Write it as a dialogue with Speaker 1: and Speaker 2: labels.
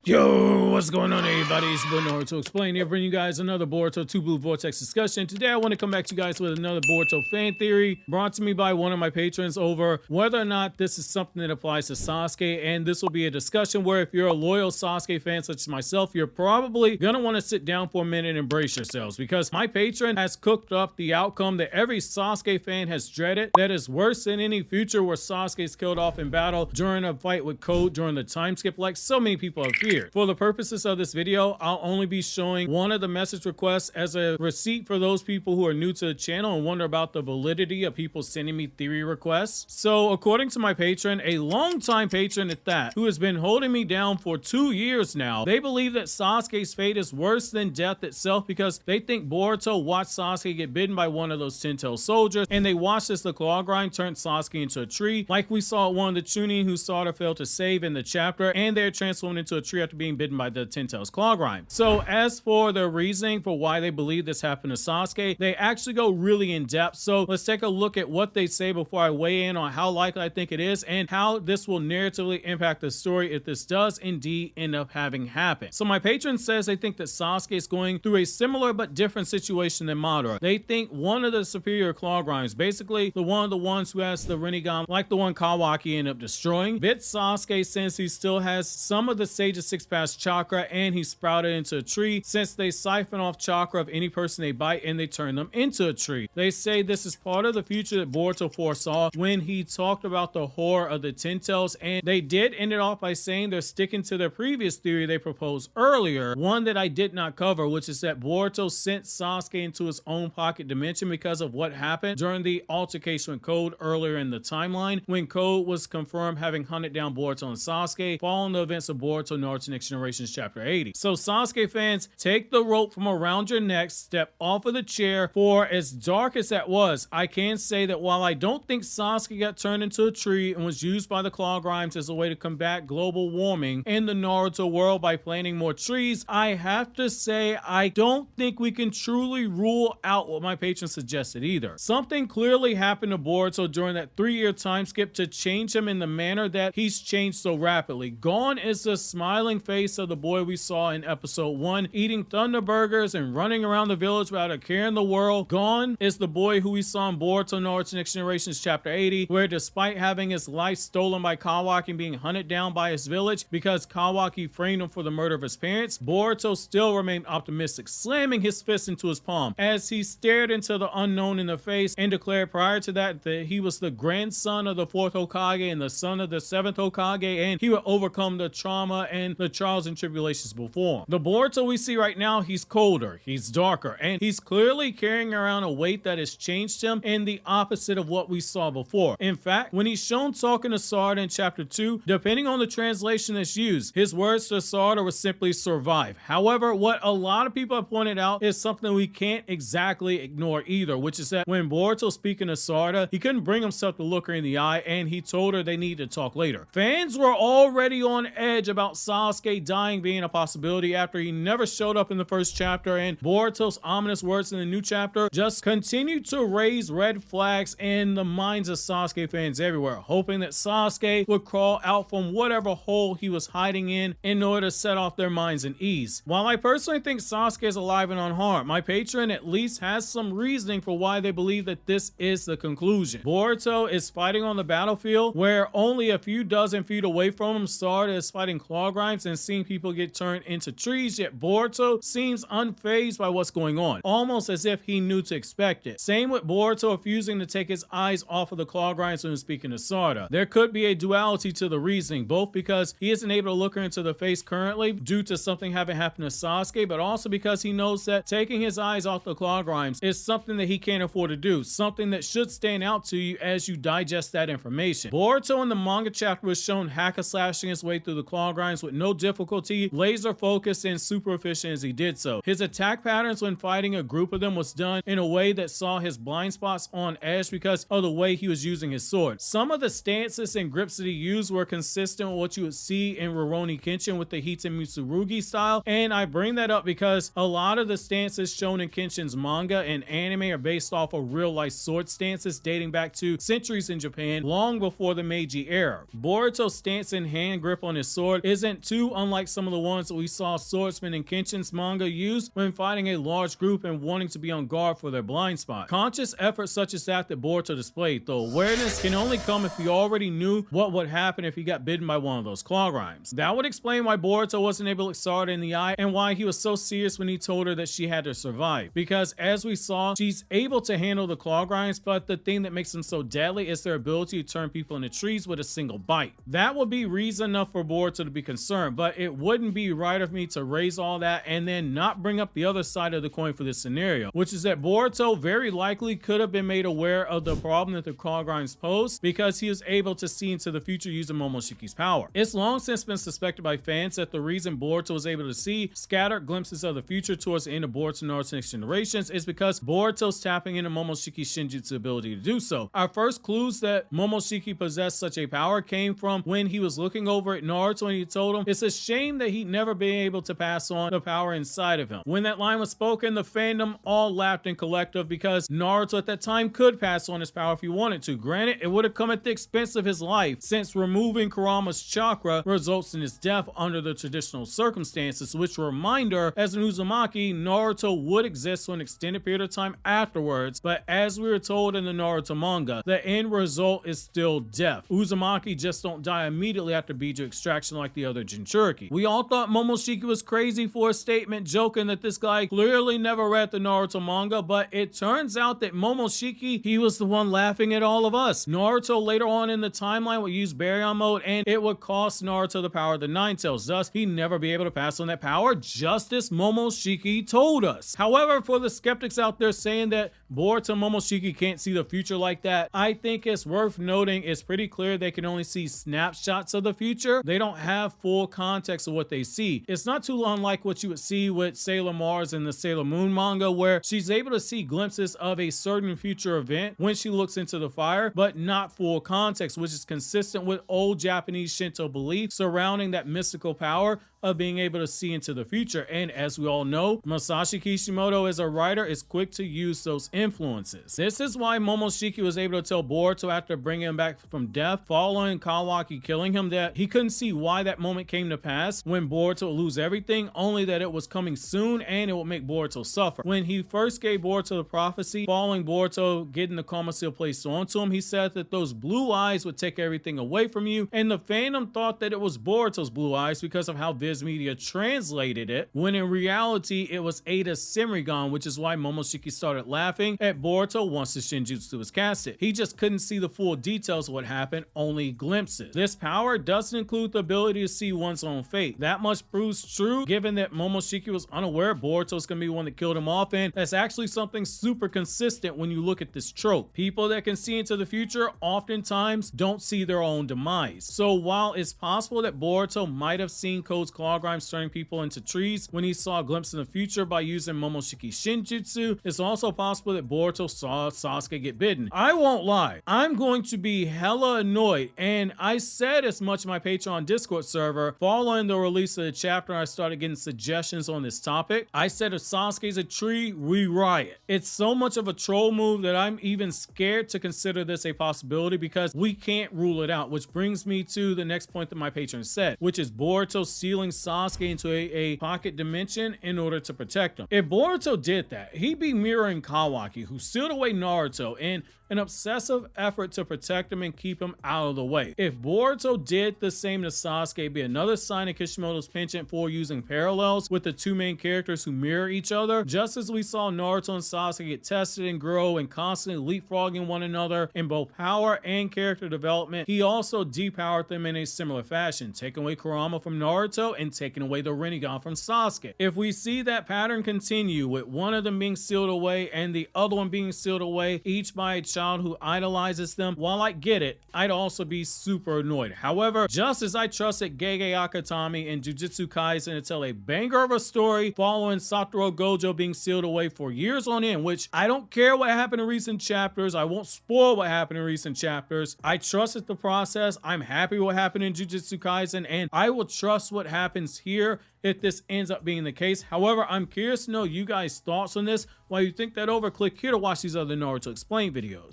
Speaker 1: Yo, what's going on, everybody? It's Naruto Explain here, bringing you guys another Boruto 2 Blue Vortex discussion. Today, I want to come back to you guys with another Boruto fan theory brought to me by one of my patrons over whether or not this is something that applies to Sasuke. And this will be a discussion where if you're a loyal Sasuke fan such as myself, you're probably going to want to sit down for a minute and brace yourselves, because my patron has cooked up the outcome that every Sasuke fan has dreaded, that is worse than any future where Sasuke is killed off in battle during a fight with Code during the time skip, like so many people have feared. For the purposes of this video, I'll only be showing one of the message requests as a receipt for those people who are new to the channel and wonder about the validity of people sending me theory requests. So according to my patron, a longtime patron at that, who has been holding me down for 2 years now, they believe that Sasuke's fate is worse than death itself because they think Boruto watched Sasuke get bitten by one of those 10-tailed soldiers, and they watched as the claw grind turned Sasuke into a tree, like we saw one of the Chunin who Sada failed to save in the chapter, and they're transformed into a tree after being bitten by the 10-tails claw grind. So as for their reasoning for why they believe this happened to Sasuke, they actually go really in depth. So let's take a look at what they say before I weigh in on how likely I think it is and how this will narratively impact the story if this does indeed end up having happened. So my patron says they think that Sasuke is going through a similar but different situation than Madara. They think one of the superior claw grinds, basically the one of the ones who has the Rinnegan like the one Kawaki ended up destroying, bit Sasuke since he still has some of the Sage's 6-pass chakra, and he sprouted into a tree since they siphon off chakra of any person they bite and they turn them into a tree. They say this is part of the future that Boruto foresaw when he talked about the horror of the 10-tails, and they did end it off by saying they're sticking to their previous theory they proposed earlier, one that I did not cover, which is that Boruto sent Sasuke into his own pocket dimension because of what happened during the altercation with Code earlier in the timeline, when Code was confirmed having hunted down Boruto and Sasuke following the events of Boruto Naruto Next Generation's Chapter 80. So Sasuke fans, take the rope from around your neck, step off of the chair, for as dark as that was, I can say that while I don't think Sasuke got turned into a tree and was used by the claw grinds as a way to combat global warming in the Naruto world by planting more trees, I have to say I don't think we can truly rule out what my patron suggested either. Something clearly happened to Boruto during that 3-year time skip to change him in the manner that he's changed so rapidly. Gone is the smiling face of the boy we saw in episode 1, eating thunder burgers and running around the village without a care in the world. Gone is the boy who we saw in Boruto Naruto Next Generation's Chapter 80, where despite having his life stolen by Kawaki and being hunted down by his village because Kawaki framed him for the murder of his parents, Boruto still remained optimistic, slamming his fist into his palm as he stared into the unknown in the face and declared prior to that that he was the grandson of the 4th Hokage and the son of the 7th Hokage, and he would overcome the trauma and the trials and tribulations before him. The Boruto we see right now, he's colder, he's darker, and he's clearly carrying around a weight that has changed him in the opposite of what we saw before. In fact, when he's shown talking to Sada in Chapter 2, depending on the translation that's used, his words to Sada were simply survive. However, what a lot of people have pointed out is something we can't exactly ignore either, which is that when Boruto speaking to Sada, he couldn't bring himself to look her in the eye, and he told her they need to talk later. Fans were already on edge about Sasuke dying being a possibility after he never showed up in the first chapter, and Boruto's ominous words in the new chapter just continued to raise red flags in the minds of Sasuke fans everywhere, hoping that Sasuke would crawl out from whatever hole he was hiding in order to set off their minds in ease. While I personally think Sasuke is alive and unharmed, my patron at least has some reasoning for why they believe that this is the conclusion. Boruto is fighting on the battlefield where only a few dozen feet away from him, Sada is fighting claw grinds and seeing people get turned into trees, yet Boruto seems unfazed by what's going on, almost as if he knew to expect it. Same with Boruto refusing to take his eyes off of the claw grinds when speaking to Sada. There could be a duality to the reasoning, both because he isn't able to look her into the face currently due to something having happened to Sasuke, but also because he knows that taking his eyes off the claw grinds is something that he can't afford to do, something that should stand out to you as you digest that information. Boruto in the manga chapter was shown hack-a-slashing his way through the claw grinds with no difficulty, laser focused and super efficient as he did so. His attack patterns when fighting a group of them was done in a way that saw his blind spots on edge because of the way he was using his sword. Some of the stances and grips that he used were consistent with what you would see in Rurouni Kenshin with the Hiten Mitsurugi style, and I bring that up because a lot of the stances shown in Kenshin's manga and anime are based off of real-life sword stances dating back to centuries in Japan, long before the Meiji era. Boruto's stance and hand grip on his sword isn't too unlike some of the ones that we saw swordsman and Kenshin's manga use when fighting a large group and wanting to be on guard for their blind spot. Conscious effort such as that Boruto displayed, though awareness can only come if he already knew what would happen if he got bitten by one of those claw rhymes. That would explain why Boruto wasn't able to look Sarada in the eye and why he was so serious when he told her that she had to survive. Because as we saw, she's able to handle the claw grinds, but the thing that makes them so deadly is their ability to turn people into trees with a single bite. That would be reason enough for Boruto to be concerned, but it wouldn't be right of me to raise all that and then not bring up the other side of the coin for this scenario, which is that Boruto very likely could have been made aware of the problem that the claw grinds pose because he was able to see into the future using Momoshiki's power. It's long since been suspected by fans that the reason Boruto was able to see scattered glimpses of the future towards the end of Boruto Naruto Next Generations is because Boruto's tapping into Momoshiki's Shinjutsu ability to do so. Our first clues that Momoshiki possessed such a power came from when he was looking over at Naruto and he told him it's a shame that he'd never been able to pass on the power inside of him. When that line was spoken, the fandom all laughed in collective because Naruto at that time could pass on his power if he wanted to. Granted, it would have come at the expense of his life, since removing Kurama's chakra results in his death under the traditional circumstances, which reminder, as an Uzumaki, Naruto would exist for an extended period of time afterwards, but as we were told in the Naruto manga, the end result is still death. Uzumaki just don't die immediately after Biju extraction like the other Jinchuriki. We all thought Momoshiki was crazy for a statement joking that this guy clearly never read the Naruto manga, but it turns out that Momoshiki, he was the one laughing at all of us. Naruto later on in the timeline would use Baryon mode and it would cost Naruto the power of the Nine Tails, thus he'd never be able to pass on that power, just as Momoshiki told us. However, for the skeptics out there saying that Boruto and Momoshiki can't see the future like that, I think it's worth noting it's pretty clear they can only see snapshots of the future. They don't have full context of what they see. It's not too unlike what you would see with Sailor Mars in the Sailor Moon manga, where she's able to see glimpses of a certain future event when she looks into the fire, but not full context, which is consistent with old Japanese Shinto belief surrounding that mystical power of being able to see into the future. And as we all know, Masashi Kishimoto as a writer is quick to use those influences. This is why Momoshiki was able to tell Boruto after bringing him back from death following Kawaki killing him that he couldn't see why that moment came to pass when Boruto would lose everything, only that it was coming soon and it would make Boruto suffer. When he first gave Boruto the prophecy following Boruto getting the karma seal placed onto him, he said that those blue eyes would take everything away from you, and the fandom thought that it was Boruto's blue eyes because of how Viz Media translated it, when in reality it was Ada's Senrigan, which is why Momoshiki started laughing at Boruto once the Shinjutsu was casted. He just couldn't see the full details of what happened, only glimpses. This power doesn't include the ability to see one's own fate. That much proves true given that Momoshiki was unaware Boruto's gonna be the one that killed him off, and that's actually something super consistent when you look at this trope. People that can see into the future oftentimes don't see their own demise. So while it's possible that Boruto might have seen Code's claw grinds turning people into trees when he saw a glimpse in the future by using Momoshiki's Shinjutsu, it's also possible that Boruto saw Sasuke get bitten. I won't lie, I'm going to be hella annoyed, and I said as much in my Pateron Discord server following the release of the chapter. I started getting suggestions on this topic. I said if Sasuke's a tree, we riot. It's so much of a troll move that I'm even scared to consider this a possibility because we can't rule it out, which brings me to the next point that my patron said, which is Boruto sealing Sasuke into a pocket dimension in order to protect him. If Boruto did that, he'd be mirroring Kawaki, who sealed away Naruto in an obsessive effort to protect him and keep him out of the way. If Boruto did the same to Sasuke, it'd be another sign of Kishimoto's penchant for using parallels with the two main characters who mirror each other. Just as we saw Naruto and Sasuke get tested and grow and constantly leapfrogging one another in both power and character development, he also depowered them in a similar fashion, taking away Kurama from Naruto and taking away the Rinnegan from Sasuke. If we see that pattern continue with one of them being sealed away and the other one being sealed away, each by a child who idolizes them, while I get it, I'd also be super annoyed. However, just as I trusted Gege Akatami and Jujutsu Kaisen to tell a banger of a story following Satoru Gojo being sealed away for years on end, which I don't care what happened in recent chapters, I won't spoil what happened in recent chapters, I trusted the process, I'm happy what happened in Jujutsu Kaisen, and I will trust what happens here if this ends up being the case. However, I'm curious to know you guys' thoughts on this. While you think that over, click here to watch these other Naruto Explained videos.